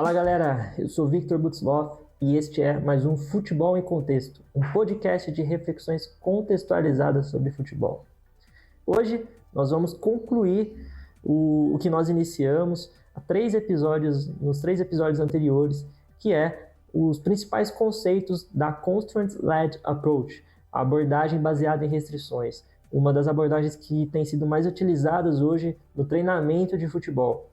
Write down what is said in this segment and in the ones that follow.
Fala galera, eu sou Victor Butzloff e este é mais um Futebol em Contexto, um podcast de reflexões contextualizadas sobre futebol. Hoje nós vamos concluir o que nós iniciamos nos três episódios anteriores, que é os principais conceitos da Constraint-Led Approach, a abordagem baseada em restrições, uma das abordagens que tem sido mais utilizadas hoje no treinamento de futebol.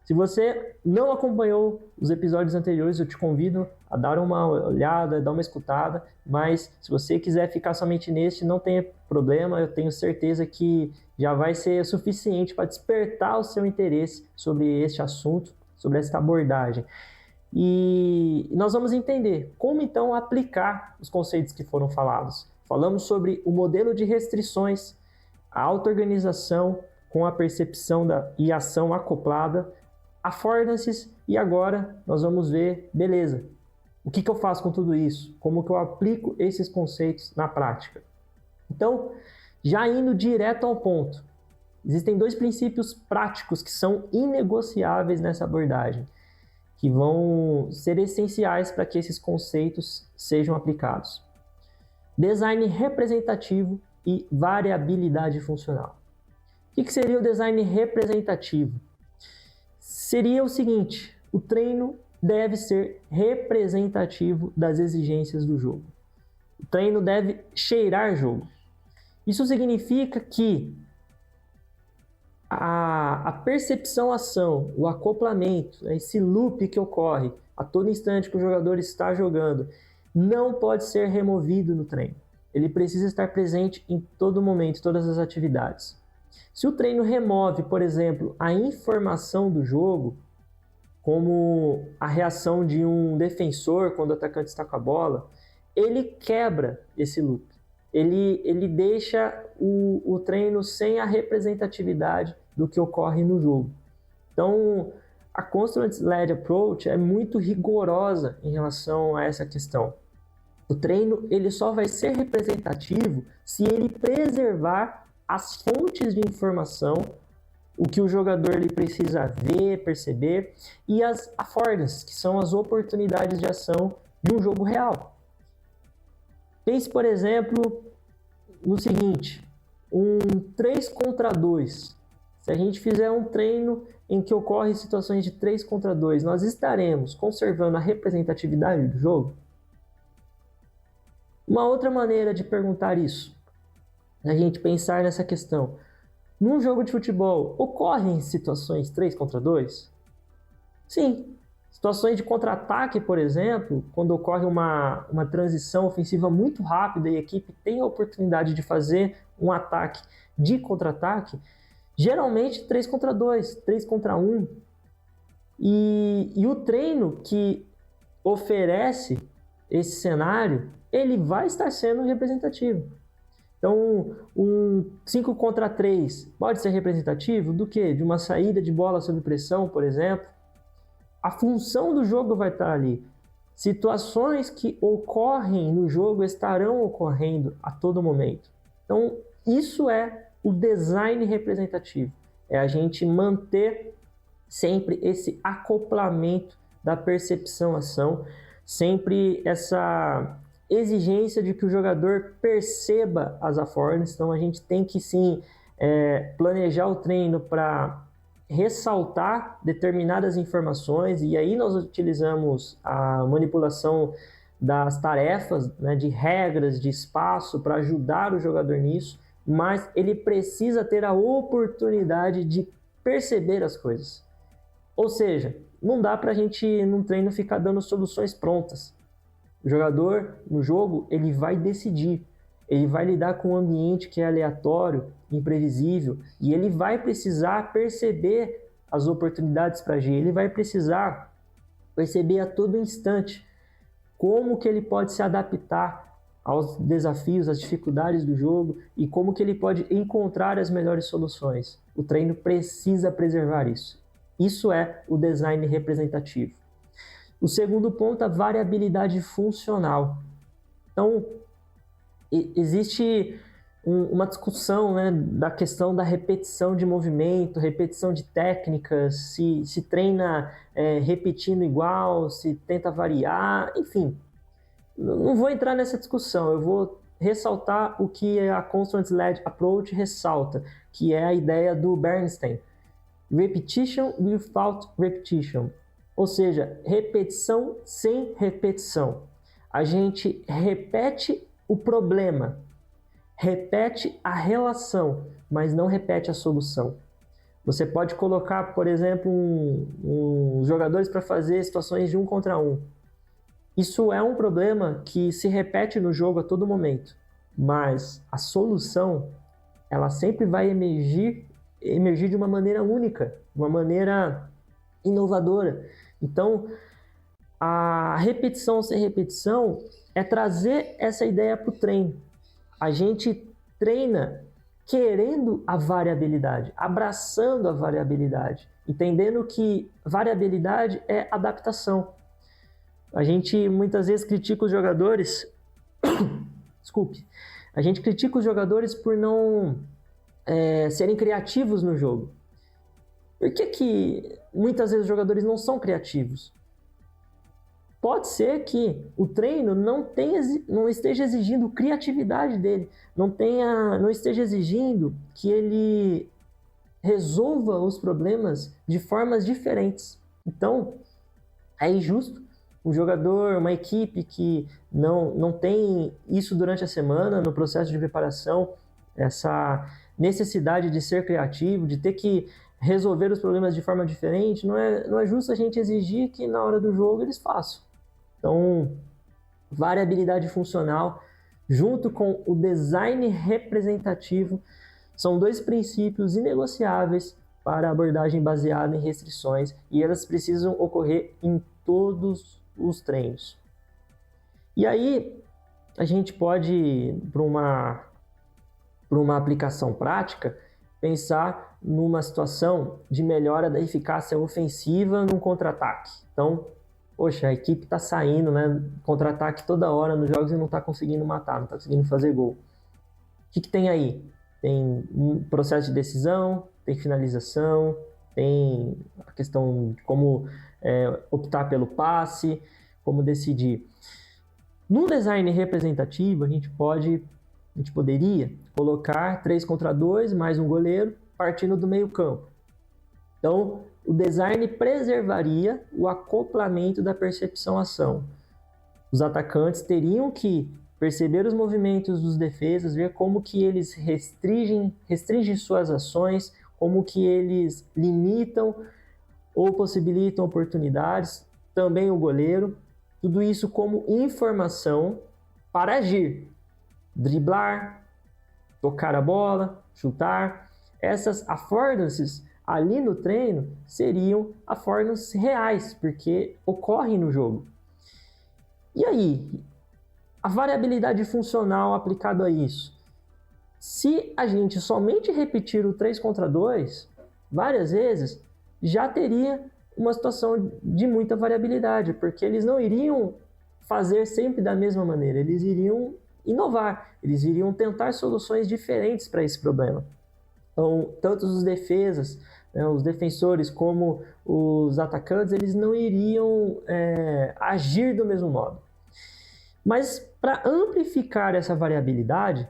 Se você não acompanhou os episódios anteriores, eu te convido a dar uma olhada, dar uma escutada, mas se você quiser ficar somente neste, não tem problema, eu tenho certeza que já vai ser suficiente para despertar o seu interesse sobre este assunto, sobre esta abordagem. E nós vamos entender como então aplicar os conceitos que foram falados. Falamos sobre o modelo de restrições, a auto-organização com a percepção e ação acoplada, affordances, e agora nós vamos ver, beleza, o que eu faço com tudo isso? Como que eu aplico esses conceitos na prática? Então, já indo direto ao ponto, existem dois princípios práticos que são inegociáveis nessa abordagem, que vão ser essenciais para que esses conceitos sejam aplicados. Design representativo e variabilidade funcional. O que seria o design representativo? Seria o seguinte: o treino deve ser representativo das exigências do jogo. O treino deve cheirar jogo. Isso significa que a percepção-ação, o acoplamento, esse loop que ocorre a todo instante que o jogador está jogando, não pode ser removido no treino. Ele precisa estar presente em todo momento, em todas as atividades. Se o treino remove, por exemplo, a informação do jogo, como a reação de um defensor quando o atacante está com a bola, ele quebra esse loop. Ele deixa o treino sem a representatividade do que ocorre no jogo. Então, a Constraint-Led Approach é muito rigorosa em relação a essa questão. O treino ele só vai ser representativo se ele preservar as fontes de informação, o que o jogador ele precisa ver, perceber, e as affordances, que são as oportunidades de ação de um jogo real. Pense, por exemplo, no seguinte, um 3 contra 2. Se a gente fizer um treino em que ocorrem situações de 3 contra 2, nós estaremos conservando a representatividade do jogo? Uma outra maneira de perguntar isso, a gente pensar nessa questão. Num jogo de futebol, ocorrem situações 3 contra 2? Sim. Situações de contra-ataque, por exemplo, quando ocorre uma transição ofensiva muito rápida e a equipe tem a oportunidade de fazer um ataque de contra-ataque, geralmente 3 contra 2, 3 contra 1. E o treino que oferece esse cenário, ele vai estar sendo representativo. Então, um 5 contra 3 pode ser representativo do quê? De uma saída de bola sob pressão, por exemplo. A função do jogo vai estar ali. Situações que ocorrem no jogo estarão ocorrendo a todo momento. Então, isso é o design representativo. É a gente manter sempre esse acoplamento da percepção-ação, sempre essa exigência de que o jogador perceba as affordances. Então a gente tem que sim planejar o treino para ressaltar determinadas informações, e aí nós utilizamos a manipulação das tarefas, né, de regras, de espaço para ajudar o jogador nisso, mas ele precisa ter a oportunidade de perceber as coisas. Ou seja, não dá para a gente num treino ficar dando soluções prontas. O jogador, no jogo, ele vai decidir, ele vai lidar com um ambiente que é aleatório, imprevisível, e ele vai precisar perceber as oportunidades para agir, ele vai precisar perceber a todo instante como que ele pode se adaptar aos desafios, às dificuldades do jogo e como que ele pode encontrar as melhores soluções. O treino precisa preservar isso. Isso é o design representativo. O segundo ponto, a variabilidade funcional. Então, existe uma discussão, né, da questão da repetição de movimento, repetição de técnicas, se treina repetindo igual, se tenta variar, enfim. Não vou entrar nessa discussão, eu vou ressaltar o que a Constraint-Led Approach ressalta, que é a ideia do Bernstein. Repetition without repetition, ou seja, repetição sem repetição. A gente repete o problema, repete a relação, mas não repete a solução. Você pode colocar, por exemplo, uns jogadores para fazer situações de 1 contra 1. Isso é um problema que se repete no jogo a todo momento, mas a solução, ela sempre vai emergir de uma maneira única, uma maneira inovadora. Então, a repetição sem repetição é trazer essa ideia para o treino. A gente treina querendo a variabilidade, abraçando a variabilidade, entendendo que variabilidade é adaptação. A gente muitas vezes critica os jogadores, desculpe, a gente critica os jogadores por não serem criativos no jogo. Por que muitas vezes os jogadores não são criativos? Pode ser que o treino não esteja exigindo criatividade dele, não esteja exigindo que ele resolva os problemas de formas diferentes. Então, é injusto um jogador, uma equipe que não tem isso durante a semana, no processo de preparação, essa necessidade de ser criativo, de ter que resolver os problemas de forma diferente, não é justo a gente exigir que na hora do jogo eles façam. Então, variabilidade funcional, junto com o design representativo, são 2 princípios inegociáveis para a abordagem baseada em restrições, e elas precisam ocorrer em todos os treinos. E aí, a gente pode, para uma aplicação prática, pensar numa situação de melhora da eficácia ofensiva num contra-ataque. Então, poxa, a equipe está saindo, né, contra-ataque toda hora nos jogos e não está conseguindo matar, não está conseguindo fazer gol. O que tem aí? Tem um processo de decisão, tem finalização, tem a questão de como optar pelo passe, como decidir. No design representativo, a gente poderia colocar 3 contra 2, mais um goleiro, partindo do meio campo. Então, o design preservaria o acoplamento da percepção-ação. Os atacantes teriam que perceber os movimentos dos defesas, ver como que eles restringem suas ações, como que eles limitam ou possibilitam oportunidades, também o goleiro, tudo isso como informação para agir, driblar, tocar a bola, chutar. Essas affordances ali no treino seriam affordances reais, porque ocorrem no jogo. E aí, a variabilidade funcional aplicada a isso? Se a gente somente repetir o 3 contra 2 várias vezes, já teria uma situação de muita variabilidade, porque eles não iriam fazer sempre da mesma maneira, eles iriam inovar, eles iriam tentar soluções diferentes para esse problema. Então, tanto os defesas, né, os defensores, como os atacantes, eles não iriam agir do mesmo modo. Mas para amplificar essa variabilidade,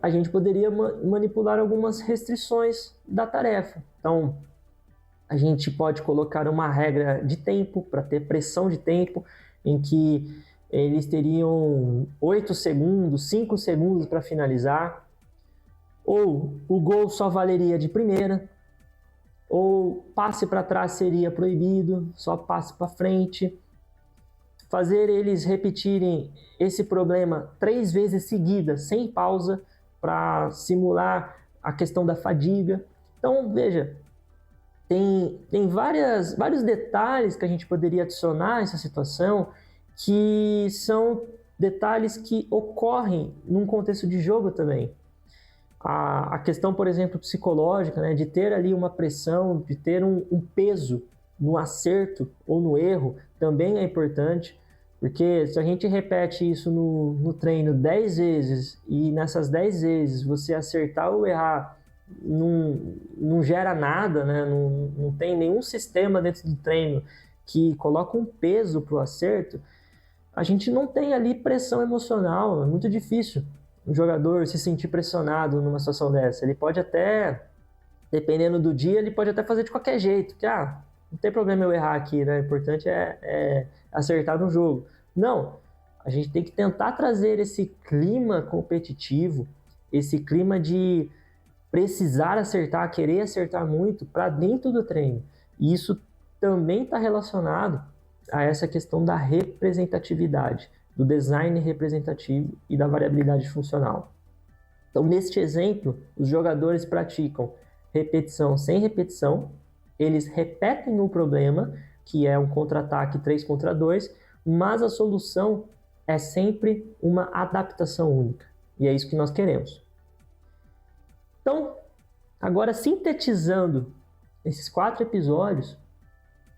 a gente poderia manipular algumas restrições da tarefa. Então, a gente pode colocar uma regra de tempo para ter pressão de tempo, em que eles teriam 8 segundos, 5 segundos para finalizar, ou o gol só valeria de primeira, ou passe para trás seria proibido, só passe para frente. Fazer eles repetirem esse problema 3 vezes seguidas, sem pausa, para simular a questão da fadiga. Então, veja, tem vários detalhes que a gente poderia adicionar a essa situação, que são detalhes que ocorrem num contexto de jogo também. A questão, por exemplo, psicológica, né, de ter ali uma pressão, de ter um peso no acerto ou no erro, também é importante, Porque se a gente repete isso no treino 10 vezes e nessas 10 vezes você acertar ou errar não gera nada, né? Não tem nenhum sistema dentro do treino que coloca um peso para o acerto, a gente não tem ali pressão emocional. É muito difícil um jogador se sentir pressionado numa situação dessa. Ele pode até, dependendo do dia, ele pode até fazer de qualquer jeito, que não tem problema eu errar aqui, né? O importante é acertar no jogo. Não, a gente tem que tentar trazer esse clima competitivo, esse clima de precisar acertar, querer acertar muito para dentro do treino. E isso também está relacionado a essa questão da representatividade, do design representativo e da variabilidade funcional. Então, neste exemplo, os jogadores praticam repetição sem repetição, eles repetem o problema, que é um contra-ataque 3 contra 2, mas a solução é sempre uma adaptação única. E é isso que nós queremos. Então, agora sintetizando esses 4 episódios,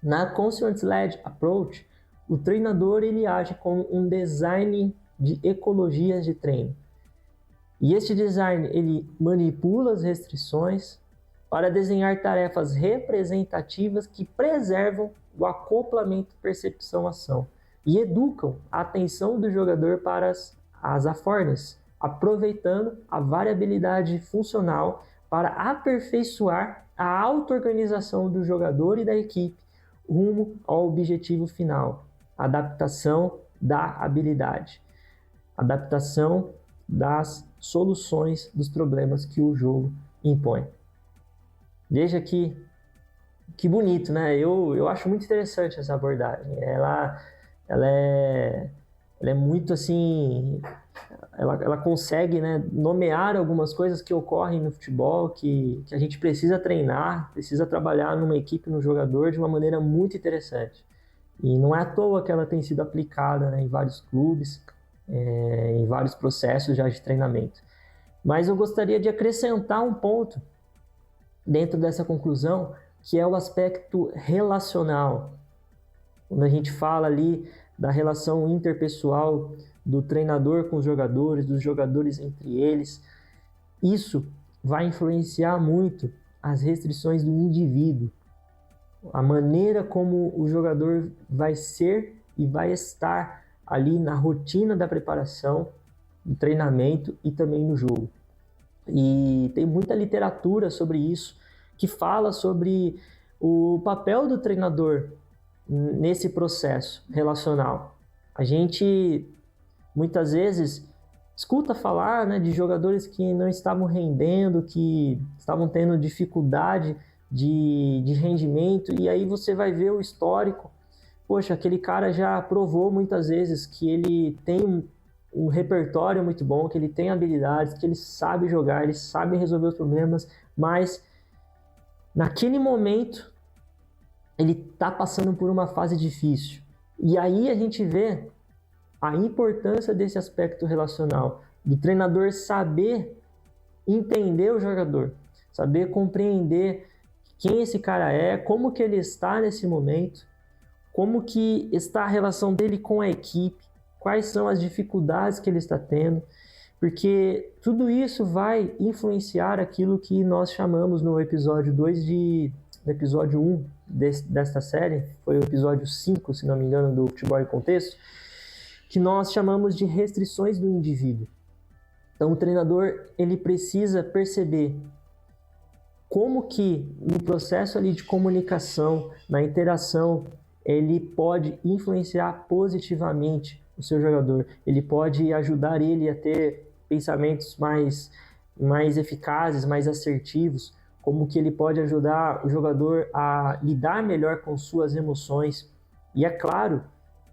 na Conscience-Led Approach, o treinador ele age como um design de ecologias de treino. E este design ele manipula as restrições para desenhar tarefas representativas que preservam o acoplamento percepção-ação e educam a atenção do jogador para as affordances, aproveitando a variabilidade funcional para aperfeiçoar a auto-organização do jogador e da equipe rumo ao objetivo final, adaptação da habilidade, adaptação das soluções dos problemas que o jogo impõe. Veja que bonito, né? Eu acho muito interessante essa abordagem. Ela é muito assim, ela consegue, né, nomear algumas coisas que ocorrem no futebol, que a gente precisa treinar, precisa trabalhar numa equipe, no jogador, de uma maneira muito interessante. E não é à toa que ela tem sido aplicada, né, em vários clubes, em vários processos já de treinamento. Mas eu gostaria de acrescentar um ponto dentro dessa conclusão, que é o aspecto relacional. Quando a gente fala ali da relação interpessoal do treinador com os jogadores, dos jogadores entre eles, isso vai influenciar muito as restrições do indivíduo, a maneira como o jogador vai ser e vai estar ali na rotina da preparação, do treinamento e também no jogo. E tem muita literatura sobre isso, que fala sobre o papel do treinador nesse processo relacional. A gente muitas vezes escuta falar, né, de jogadores que não estavam rendendo, que estavam tendo dificuldade de rendimento, e aí você vai ver o histórico. Poxa, aquele cara já provou muitas vezes que ele tem um repertório muito bom, que ele tem habilidades, que ele sabe jogar, ele sabe resolver os problemas, mas naquele momento ele está passando por uma fase difícil. E aí a gente vê a importância desse aspecto relacional, do treinador saber entender o jogador, saber compreender quem esse cara é, como que ele está nesse momento, como que está a relação dele com a equipe, quais são as dificuldades que ele está tendo, porque tudo isso vai influenciar aquilo que nós chamamos no episódio 2 no episódio 1 desta série, foi o episódio 5, se não me engano, do Futebol em Contexto, que nós chamamos de restrições do indivíduo. Então o treinador ele precisa perceber como que no processo ali de comunicação, na interação, ele pode influenciar positivamente o seu jogador. Ele pode ajudar ele a ter pensamentos mais eficazes, mais assertivos, como que ele pode ajudar o jogador a lidar melhor com suas emoções. E é claro,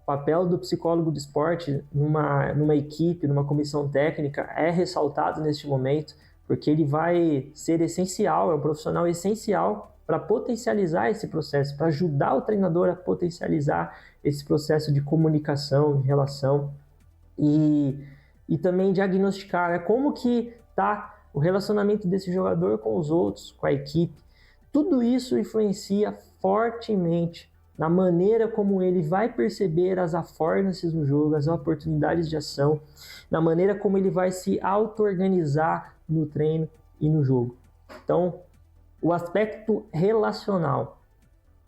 o papel do psicólogo do esporte numa equipe, numa comissão técnica é ressaltado neste momento, porque ele vai ser essencial, é um profissional essencial para potencializar esse processo, para ajudar o treinador a potencializar esse processo de comunicação, de relação e também diagnosticar, né, como que está o relacionamento desse jogador com os outros, com a equipe. Tudo isso influencia fortemente na maneira como ele vai perceber as affordances no jogo, as oportunidades de ação, na maneira como ele vai se auto-organizar no treino e no jogo. Então, o aspecto relacional,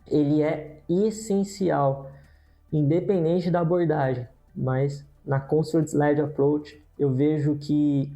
ele é essencial, independente da abordagem, mas na Construct-led Approach eu vejo que,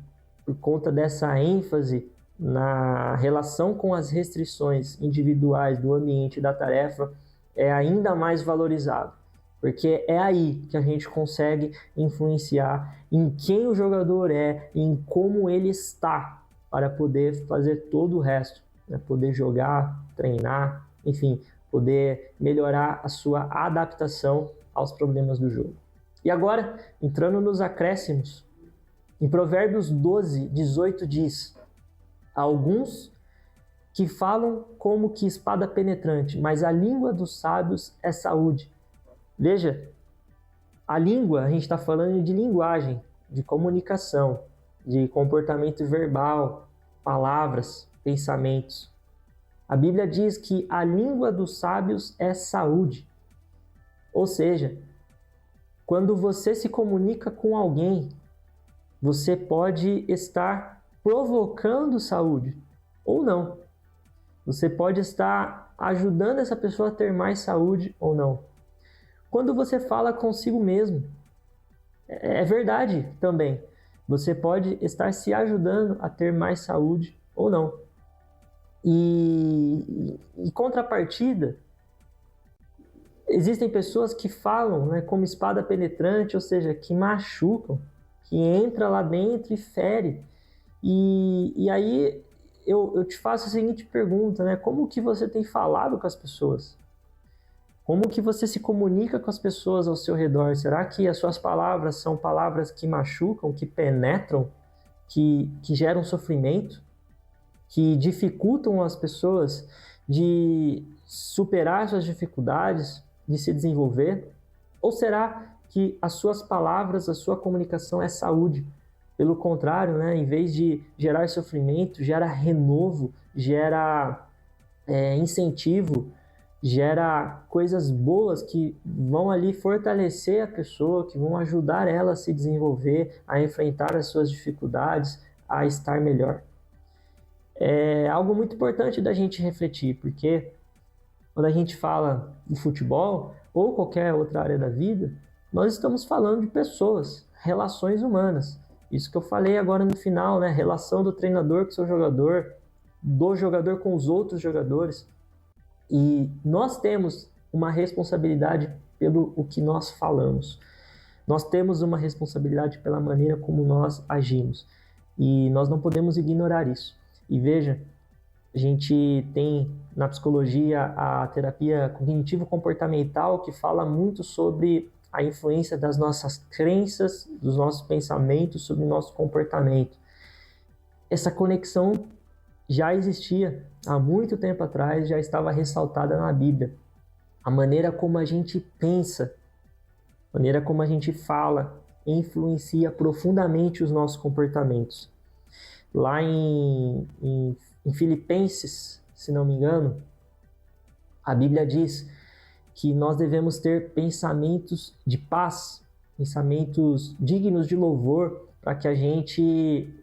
por conta dessa ênfase na relação com as restrições individuais do ambiente e da tarefa, é ainda mais valorizado, porque é aí que a gente consegue influenciar em quem o jogador é, em como ele está, para poder fazer todo o resto, né? Poder jogar, treinar, enfim, poder melhorar a sua adaptação aos problemas do jogo. E agora, entrando nos acréscimos, em Provérbios 12, 18 diz: alguns que falam como que espada penetrante, mas a língua dos sábios é saúde. Veja, a língua, a gente está falando de linguagem, de comunicação, de comportamento verbal, palavras, pensamentos. A Bíblia diz que a língua dos sábios é saúde. Ou seja, quando você se comunica com alguém, você pode estar provocando saúde ou não. Você pode estar ajudando essa pessoa a ter mais saúde ou não. Quando você fala consigo mesmo, é verdade também. Você pode estar se ajudando a ter mais saúde ou não. E contrapartida, existem pessoas que falam, né, como espada penetrante, ou seja, que machucam, que entra lá dentro e fere. E aí eu te faço a seguinte pergunta, né? Como que você tem falado com as pessoas? Como que você se comunica com as pessoas ao seu redor? Será que as suas palavras são palavras que machucam, que penetram, que geram sofrimento, que dificultam as pessoas de superar suas dificuldades, de se desenvolver? Ou será que as suas palavras, a sua comunicação é saúde? Pelo contrário, né, em vez de gerar sofrimento, gera renovo, gera incentivo, gera coisas boas que vão ali fortalecer a pessoa, que vão ajudar ela a se desenvolver, a enfrentar as suas dificuldades, a estar melhor. É algo muito importante da gente refletir, porque quando a gente fala de futebol ou qualquer outra área da vida, nós estamos falando de pessoas, relações humanas. Isso que eu falei agora no final, né? Relação do treinador com o seu jogador, do jogador com os outros jogadores. E nós temos uma responsabilidade pelo o que nós falamos. Nós temos uma responsabilidade pela maneira como nós agimos. E nós não podemos ignorar isso. E veja, a gente tem na psicologia a terapia cognitivo-comportamental, que fala muito sobre a influência das nossas crenças, dos nossos pensamentos sobre o nosso comportamento. Essa conexão já existia há muito tempo atrás, já estava ressaltada na Bíblia. A maneira como a gente pensa, a maneira como a gente fala, influencia profundamente os nossos comportamentos. Lá em Filipenses, se não me engano, a Bíblia diz que nós devemos ter pensamentos de paz, pensamentos dignos de louvor, para que a gente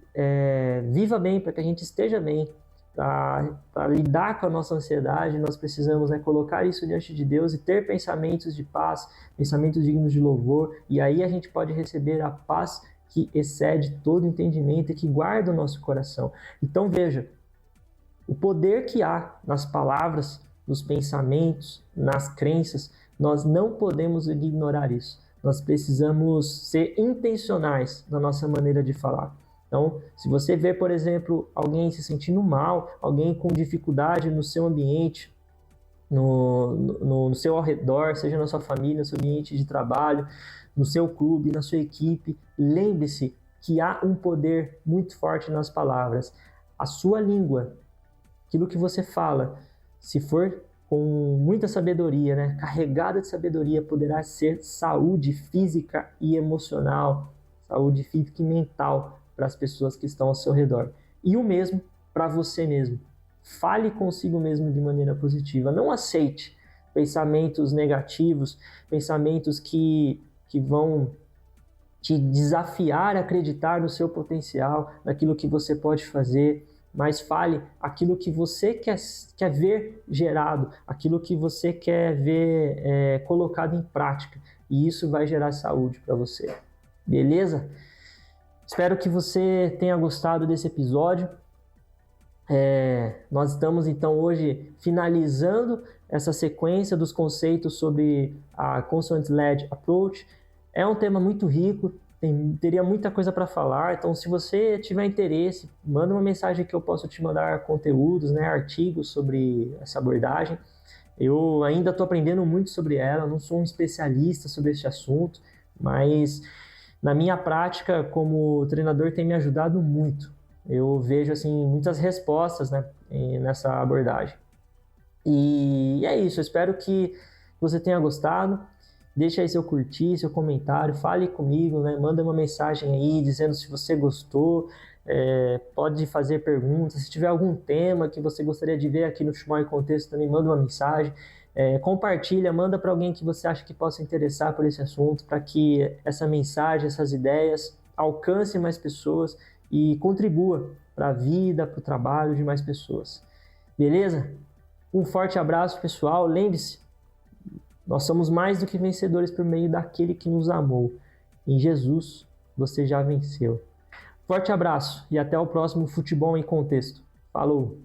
viva bem, para que a gente esteja bem. Para lidar com a nossa ansiedade, nós precisamos colocar isso diante de Deus e ter pensamentos de paz, pensamentos dignos de louvor, e aí a gente pode receber a paz que excede todo entendimento e que guarda o nosso coração. Então veja, o poder que há nas palavras, nos pensamentos, nas crenças, nós não podemos ignorar isso. Nós precisamos ser intencionais na nossa maneira de falar. Então, se você vê, por exemplo, alguém se sentindo mal, alguém com dificuldade no seu ambiente, no seu ao redor, seja na sua família, no seu ambiente de trabalho, no seu clube, na sua equipe, lembre-se que há um poder muito forte nas palavras. A sua língua, aquilo que você fala, se for com muita sabedoria, né, carregada de sabedoria, poderá ser saúde física e emocional, saúde física e mental para as pessoas que estão ao seu redor. E o mesmo para você mesmo. Fale consigo mesmo de maneira positiva. Não aceite pensamentos negativos, pensamentos que vão te desafiar a acreditar no seu potencial, naquilo que você pode fazer, mas fale aquilo que você quer ver gerado, aquilo que você quer ver colocado em prática, e isso vai gerar saúde para você, beleza? Espero que você tenha gostado desse episódio. Nós estamos então hoje finalizando essa sequência dos conceitos sobre a Consonant-Led Approach. É um tema muito rico, teria muita coisa para falar, então se você tiver interesse, manda uma mensagem que eu posso te mandar conteúdos, né, artigos sobre essa abordagem. Eu ainda estou aprendendo muito sobre ela, não sou um especialista sobre este assunto, mas na minha prática como treinador tem me ajudado muito. Eu vejo assim muitas respostas, né, nessa abordagem. E é isso, eu espero que você tenha gostado. Deixa aí seu curtir, seu comentário, fale comigo, né? Manda uma mensagem aí dizendo se você gostou, pode fazer perguntas. Se tiver algum tema que você gostaria de ver aqui no Futebol em Contexto, também manda uma mensagem. Compartilha, manda para alguém que você acha que possa interessar por esse assunto, para que essa mensagem, essas ideias alcancem mais pessoas e contribua para a vida, para o trabalho de mais pessoas. Beleza? Um forte abraço, pessoal. Lembre-se, nós somos mais do que vencedores por meio daquele que nos amou. Em Jesus, você já venceu. Forte abraço e até o próximo Futebol em Contexto. Falou!